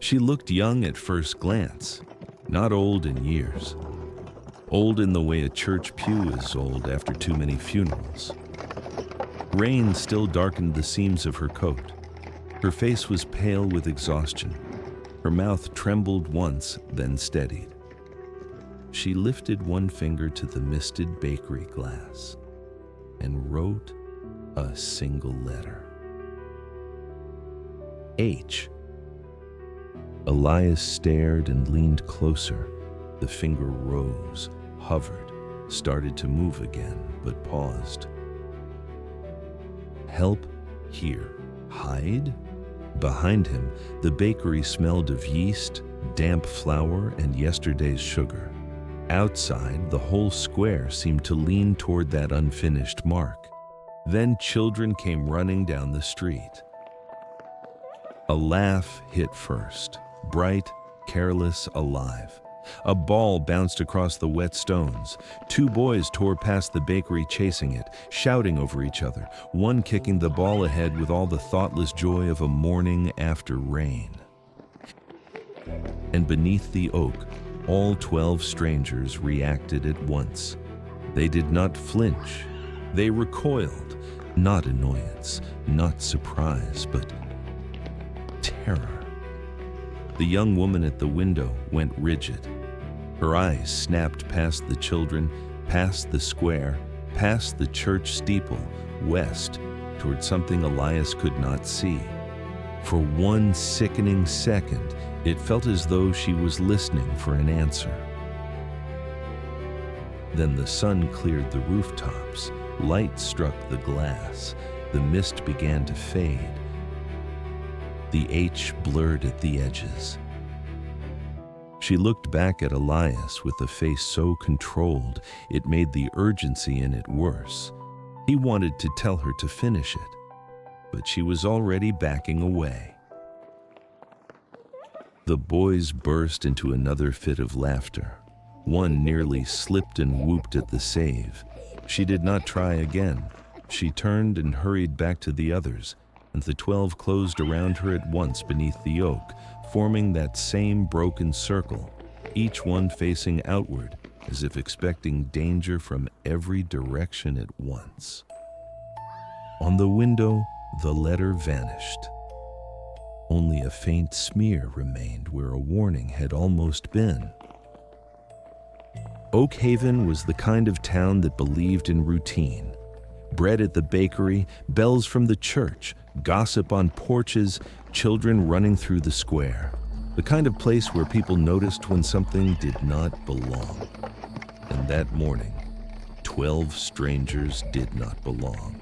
She looked young at first glance, not old in years. Old in the way a church pew is old after too many funerals. Rain still darkened the seams of her coat. Her face was pale with exhaustion. Her mouth trembled once, then steadied. She lifted one finger to the misted bakery glass and wrote a single letter. H. Elias stared and leaned closer. The finger rose, hovered, started to move again, but paused. Help here. Hide? Behind him, the bakery smelled of yeast, damp flour, and yesterday's sugar. Outside, the whole square seemed to lean toward that unfinished mark. Then children came running down the street. A laugh hit first, bright, careless, alive. A ball bounced across the wet stones. Two boys tore past the bakery chasing it, shouting over each other, one kicking the ball ahead with all the thoughtless joy of a morning after rain. And beneath the oak, all 12 strangers reacted at once. They did not flinch. They recoiled, not annoyance, not surprise, but terror. The young woman at the window went rigid. Her eyes snapped past the children, past the square, past the church steeple, west, toward something Elias could not see. For one sickening second, it felt as though she was listening for an answer. Then the sun cleared the rooftops. Light struck the glass. The mist began to fade. The H blurred at the edges. She looked back at Elias with a face so controlled it made the urgency in it worse. He wanted to tell her to finish it, but she was already backing away. The boys burst into another fit of laughter. One nearly slipped and whooped at the save. She did not try again. She turned and hurried back to the others, and the 12 closed around her at once beneath the oak, forming that same broken circle, each one facing outward, as if expecting danger from every direction at once. On the window, the letter vanished. Only a faint smear remained where a warning had almost been. Oakhaven was the kind of town that believed in routine. Bread at the bakery, bells from the church, gossip on porches, children running through the square. The kind of place where people noticed when something did not belong. And that morning, 12 strangers did not belong.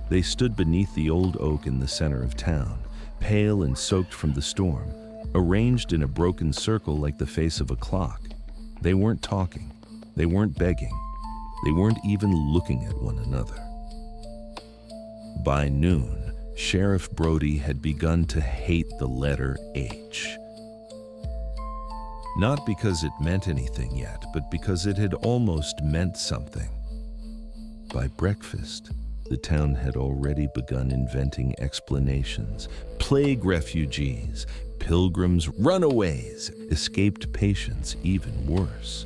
They stood beneath the old oak in the center of town, pale and soaked from the storm, arranged in a broken circle like the face of a clock. They weren't talking. They weren't begging. They weren't even looking at one another. By noon, Sheriff Brody had begun to hate the letter H. Not because it meant anything yet, but because it had almost meant something. By breakfast, the town had already begun inventing explanations. Plague refugees, pilgrims, runaways, escaped patients, even worse.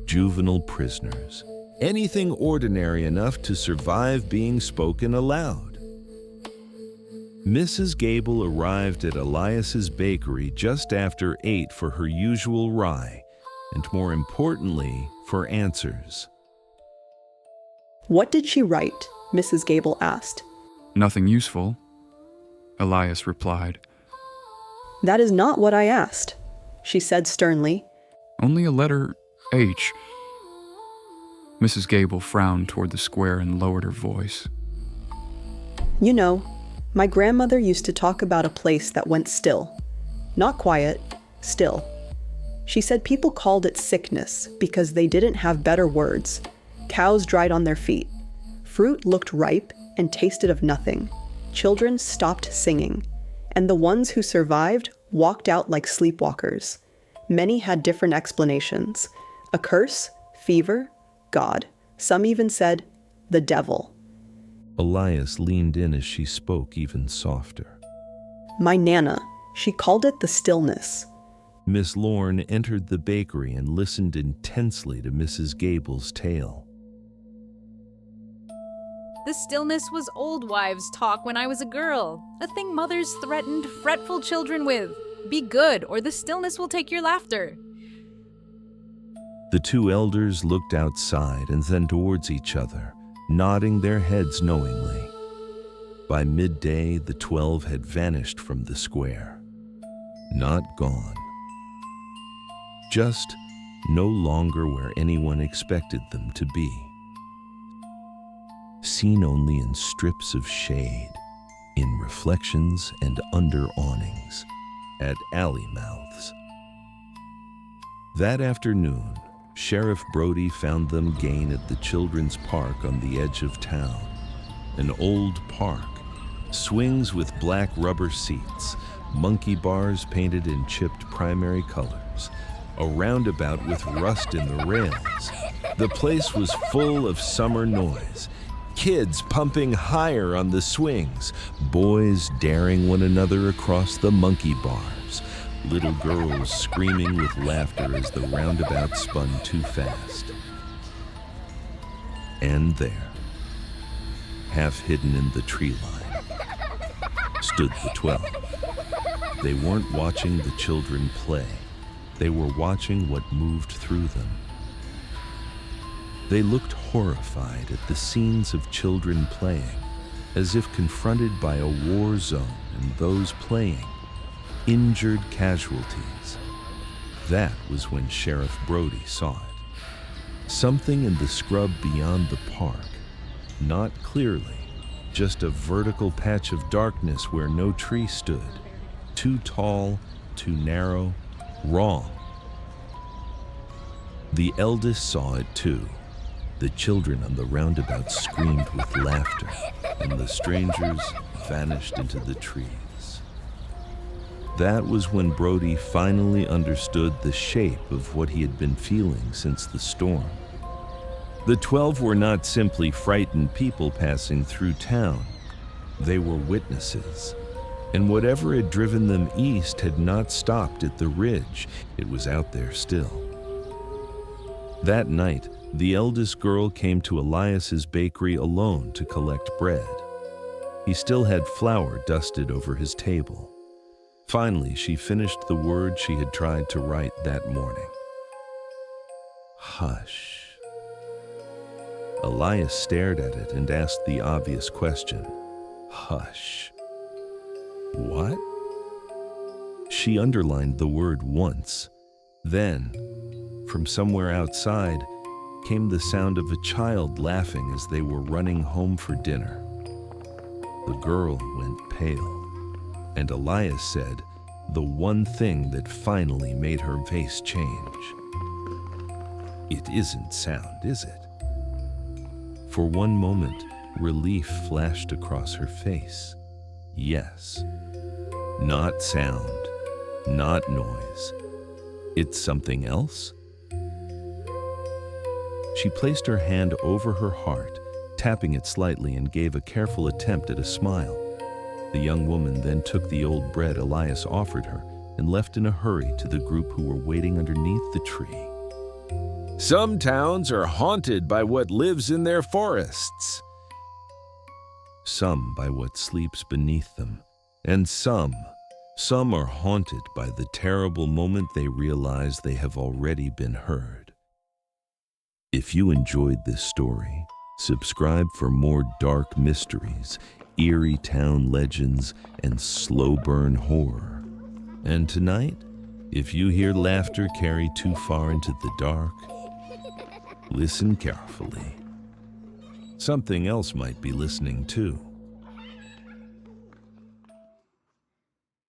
Juvenile prisoners, anything ordinary enough to survive being spoken aloud. Mrs. Gable arrived at Elias's bakery just after 8 for her usual rye, and more importantly, for answers. "What did she write?" Mrs. Gable asked. "Nothing useful," Elias replied. "That is not what I asked," she said sternly. "Only a letter H." Mrs. Gable frowned toward the square and lowered her voice. "You know, my grandmother used to talk about a place that went still. Not quiet, still. She said people called it sickness because they didn't have better words. Cows dried on their feet. Fruit looked ripe and tasted of nothing. Children stopped singing. And the ones who survived walked out like sleepwalkers. Many had different explanations. A curse, fever, God. Some even said, the devil." Elias leaned in as she spoke even softer. "My Nana, She called it the stillness. Miss Lorne entered the bakery and listened intensely to Mrs. Gable's tale. The stillness was old wives' talk when I was a girl, a thing mothers threatened fretful children with. Be good, or the stillness will take your laughter. The two elders looked outside and then towards each other, nodding their heads knowingly. By midday, the 12 had vanished from the square. Not gone. Just no longer where anyone expected them to be. Seen only in strips of shade, in reflections and under awnings, at alley mouths. That afternoon, Sheriff Brody found them again at the children's park on the edge of town. An old park, swings with black rubber seats, monkey bars painted in chipped primary colors, a roundabout with rust in the rails. The place was full of summer noise. Kids pumping higher on the swings, boys daring one another across the monkey bars, little girls screaming with laughter as the roundabout spun too fast. And there, half hidden in the tree line, stood the 12. They weren't watching the children play. They were watching what moved through them. They looked horrified at the scenes of children playing, as if confronted by a war zone and those playing, injured casualties. That was when Sheriff Brody saw it. Something in the scrub beyond the park, not clearly, just a vertical patch of darkness where no tree stood, too tall, too narrow, wrong. The eldest saw it too. The children on the roundabout screamed with laughter, and the strangers vanished into the trees. That was when Brody finally understood the shape of what he had been feeling since the storm. The 12 were not simply frightened people passing through town. They were witnesses. And whatever had driven them east had not stopped at the ridge. It was out there still. That night, the eldest girl came to Elias's bakery alone to collect bread. He still had flour dusted over his table. Finally, she finished the word she had tried to write that morning. Hush. Elias stared at it and asked the obvious question. Hush. What? She underlined the word once. Then, from somewhere outside, came the sound of a child laughing as they were running home for dinner. The girl went pale, and Elias said the one thing that finally made her face change. It isn't sound, is it? For one moment, relief flashed across her face. Yes. Not sound, not noise. It's something else? She placed her hand over her heart, tapping it slightly, and gave a careful attempt at a smile. The young woman then took the old bread Elias offered her and left in a hurry to the group who were waiting underneath the tree. Some towns are haunted by what lives in their forests. Some by what sleeps beneath them, and some are haunted by the terrible moment they realize they have already been heard. If you enjoyed this story, subscribe for more dark mysteries, eerie town legends, and slow burn horror. And tonight, if you hear laughter carry too far into the dark, listen carefully. Something else might be listening too.